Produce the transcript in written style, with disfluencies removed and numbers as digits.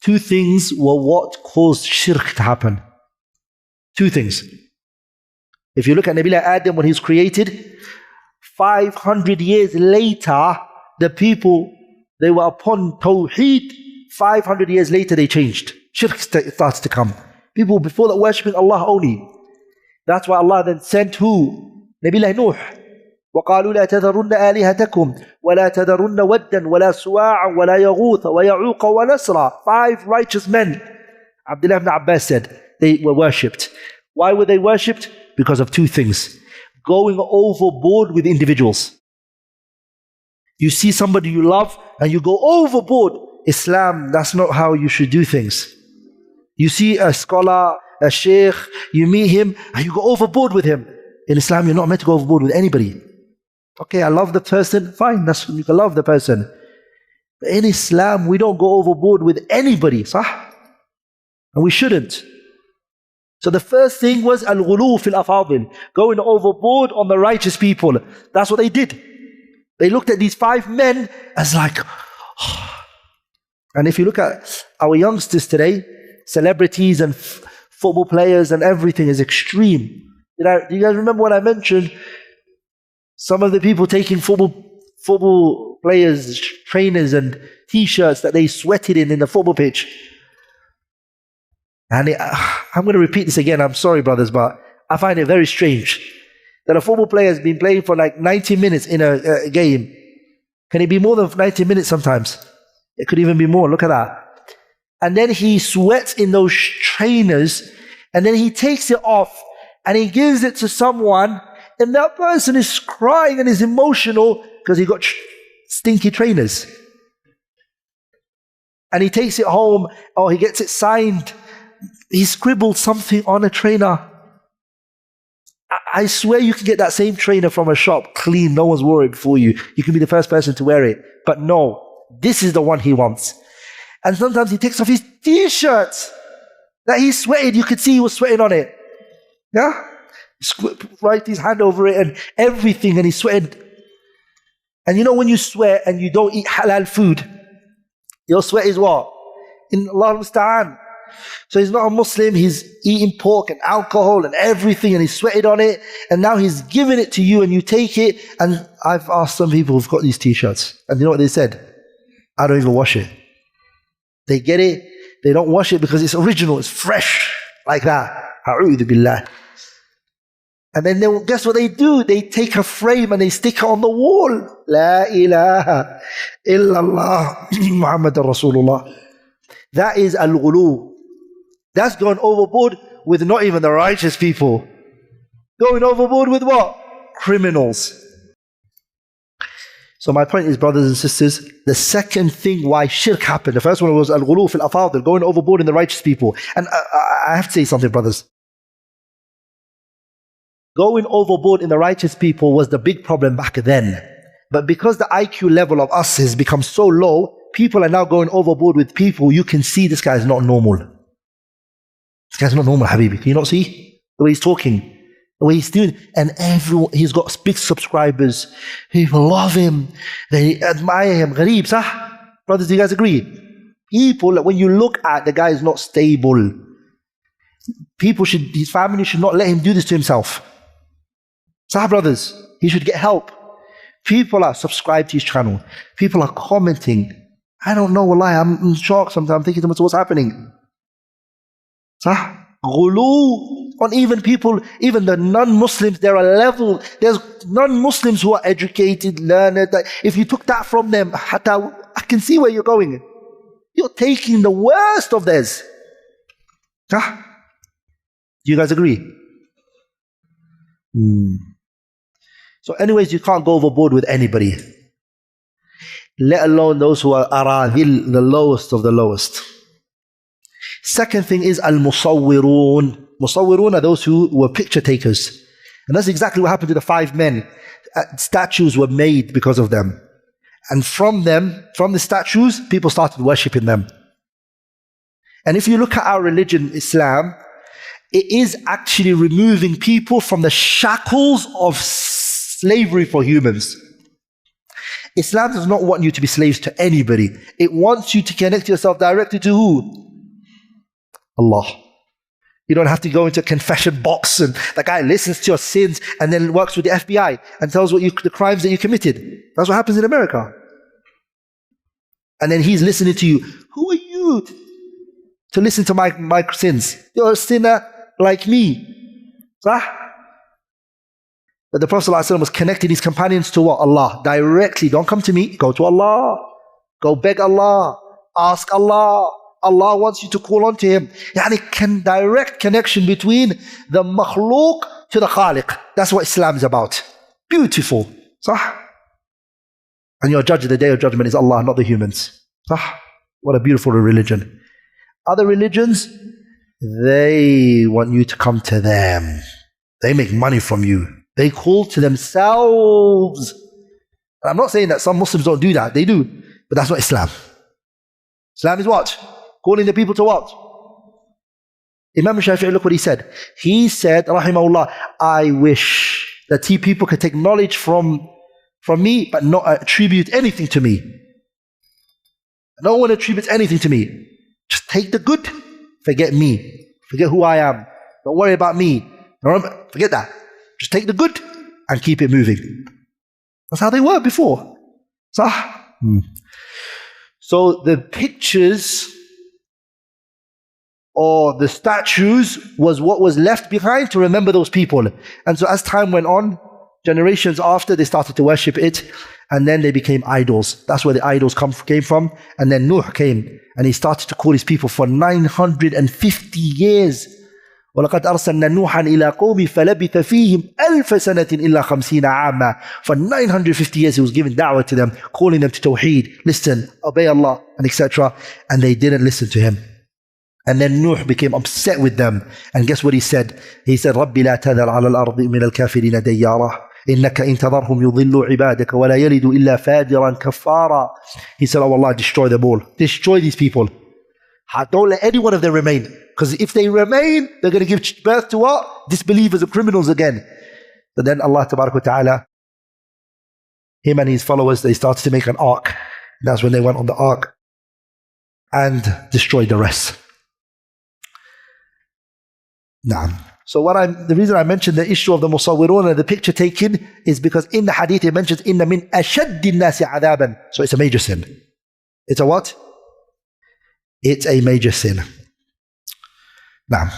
two things were what caused shirk to happen. Two things. If you look at Nabi Adam when he was created, 500 years later, the people, they were upon Tawheed. 500 years later, they changed. Shirk starts to come. People before that worshipping Allah only. That's why Allah then sent who? Nabi Nuh. وَقَالُوا لَا تَذَرُنَّ آلِهَتَكُمْ وَلَا تَذَرُنَّ وَدًّا وَلَا سُوَاعًا وَلَا يَغُوثَ وَيَعُوقَ وَنَسْرًا. 5 righteous men. Abdullah ibn Abbas said they were worshipped. Why were they worshipped? Because of two things. Going overboard with individuals. You see somebody you love and you go overboard. Islam, that's not how you should do things. You see a scholar, a sheikh, you meet him and you go overboard with him. In Islam, you're not meant to go overboard with anybody. Okay, I love the person, fine, you can love the person. But in Islam, we don't go overboard with anybody, sah? And we shouldn't. So the first thing was al-ghulu fil afadil, going overboard on the righteous people. That's what they did. They looked at these 5 men as like, and if you look at our youngsters today, celebrities and football players and everything is extreme. Do you guys remember when I mentioned some of the people taking football players, trainers and t-shirts that they sweated in the football pitch? And I'm going to repeat this again, I'm sorry brothers, but I find it very strange that a football player has been playing for like 90 minutes in a game. Can it be more than 90 minutes sometimes? It could even be more, look at that. And then he sweats in those trainers and then he takes it off and he gives it to someone and that person is crying and is emotional because he got stinky trainers. And he takes it home or he gets it signed. He scribbled something on a trainer. I swear you can get that same trainer from a shop, clean, no one's worried before you. You can be the first person to wear it. But no, this is the one he wants. And sometimes he takes off his t-shirt that he sweated. You could see he was sweating on it. Yeah? Right his hand over it and everything and he sweated. And you know when you sweat and you don't eat halal food, your sweat is what? In Allah musta'an. So he's not a Muslim, he's eating pork and alcohol and everything and he's sweated on it and now he's giving it to you and you take it. And I've asked some people who've got these t-shirts and you know what they said? I don't even wash it. They get it, they don't wash it because it's original, it's fresh, like that. Audhu Billah. And then guess what they do? They take a frame and they stick it on the wall. La ilaha illallah Muhammadur Rasulullah. That is al-ghulu. That's going overboard with not even the righteous people. Going overboard with what? Criminals. So my point is, brothers and sisters, the second thing why shirk happened, the first one was al-ghulu fil afadil, going overboard in the righteous people. And I have to say something, brothers. Going overboard in the righteous people was the big problem back then. But because the IQ level of us has become so low, people are now going overboard with people. You can see this guy is not normal. This guy's not normal, Habibi. Can you not see? The way he's talking, the way he's doing. And everyone, he's got big subscribers. People love him. They admire him. Ghareeb, sah? Brothers, do you guys agree? People, when you look at the guy is not stable. His family should not let him do this to himself. Sah, brothers, he should get help. People are subscribed to his channel. People are commenting. I don't know, wallahi, I'm shocked sometimes. I'm thinking to myself, what's happening? Sah? Ghulu on even people, even the non-Muslims, there are levels. There's non-Muslims who are educated, learned. If you took that from them, I can see where you're going. You're taking the worst of theirs. Sah? Do you guys agree? So anyways, you can't go overboard with anybody. Let alone those who are aradhil, the lowest of the lowest. Second thing is al-musawwirun. Musawwirun are those who were picture takers. And that's exactly what happened to the 5 men. Statues were made because of them. And from the statues, people started worshipping them. And if you look at our religion, Islam, it is actually removing people from the shackles of slavery for humans. Islam does not want you to be slaves to anybody. It wants you to connect yourself directly to who? Allah. You don't have to go into a confession box and the guy listens to your sins and then works with the FBI and tells the crimes that you committed. That's what happens in America. And then he's listening to you. Who are you to listen to my sins? You're a sinner like me. But the Prophet ﷺ was connecting his companions to what? Allah. Directly. Don't come to me. Go to Allah. Go beg Allah. Ask Allah. Allah wants you to call on to Him. Yani direct connection between the makhluk to the khaliq. That's what Islam is about. Beautiful. Sah? And your judge of the day of judgment is Allah, not the humans. Sah? What a beautiful religion. Other religions, they want you to come to them. They make money from you. They call to themselves. And I'm not saying that some Muslims don't do that. They do. But that's not Islam. Islam is what? Calling the people to what? Imam Shafi'i, look what he said. He said, rahimahullah, I wish that people could take knowledge from me, but not attribute anything to me. No one attributes anything to me. Just take the good. Forget me. Forget who I am. Don't worry about me. Forget that. Just take the good and keep it moving. That's how they were before. So the pictures or the statues was what was left behind to remember those people. And so as time went on, generations after, they started to worship it, and then they became idols. That's where the idols came from. And then Nuh came, and he started to call his people for 950 years. وَلَقَدْ أَرْسَلْنَا نُوحًا إِلَىٰ قَوْمِ فَلَبِثَ فِيهِمْ أَلْفَ سَنَةٍ إِلَّا 50 عَامًا. For 950 years he was giving da'wah to them, calling them to Tawheed, listen, obey Allah, and etc. And they didn't listen to him. And then Nuh became upset with them. And guess what he said? He said, رَبِّ لَا تَذَرْ عَلَى الْأَرْضِ مِنَ الْكَافِرِينَ دَيَّارًا إِنَّكَ إِن تَذَرْهُمْ يُضِلُّوا عِبَادَكَ وَلَا يَلِدُوا إِلَّا فَاجِرًا كَفَّارًا. He said, oh Allah, destroy them all. Destroy these people. Don't let any one of them remain. Because if they remain, they're going to give birth to what? Disbelievers and criminals again. But then Allah Ta'ala, him and his followers, they started to make an ark. That's when they went on the ark and destroyed the rest. Naam. So the reason I mentioned the issue of the musawwirun and the picture taking is because in the hadith it mentions inna min ashaddi nasi adaban. So it's a major sin. It's a what? It's a major sin. Naam.